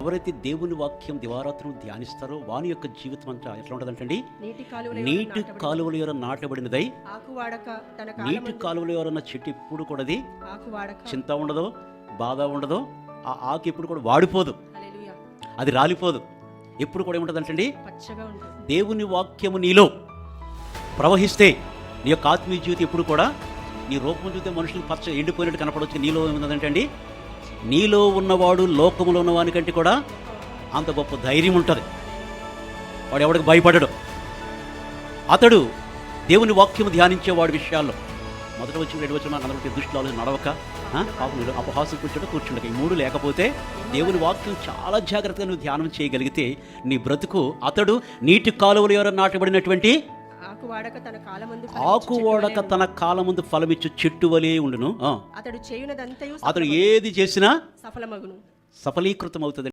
ఎవరైతే దేవుని వాక్యం దివారాత్రం ధ్యానిస్తారో వాని యొక్క జీవితం అంతా ఎట్లా ఉంటుందంటండి, నీటి కాలువలు ఎవరైనా నాటబడినదై, నీటి కాలువలు ఎవరన్నా చెట్టు ఎప్పుడు కూడా చింత ఉండదు, బాధ ఉండదు, ఆ ఆకు ఎప్పుడు కూడా వాడిపోదు, అది రాలిపోదు, ఎప్పుడు కూడా ఏముంటుందంటండి, దేవుని వాక్యము నీలో ప్రవహిస్తే నీ యొక్క ఆత్మీయ జీవితం ఎప్పుడు కూడా, నీ రూపం చూస్తే మనుషులకు పచ్చ ఎండిపోయినట్టు కనపడవచ్చు, నీలో ఏముందంటే అండి, నీలో ఉన్నవాడు లోకములో ఉన్నవానికంటే కూడా అంత గొప్ప ధైర్యం ఉంటుంది. వాడు ఎవడికి భయపడడు. అతడు దేవుని వాక్యము ధ్యానించేవాడి విషయాల్లో మొదట వచ్చి 2 వచ్చిన అందరికీ దుష్టులు నడవక పాపం అపహాసం కూర్చుండక, ఈ 3 లేకపోతే దేవుని వాక్యం చాలా జాగ్రత్తగా నువ్వు ధ్యానం చేయగలిగితే నీ బ్రతుకు, అతడు నీటి కాలువలు ఎవరైనా నాటబడినటువంటి ఆకు వాడక తన కాలమందు ఫలమిచ్చు చెట్టు వలె ఉండును. అతడు ఏది చేసినా సఫలీకృతం అవుతుంది.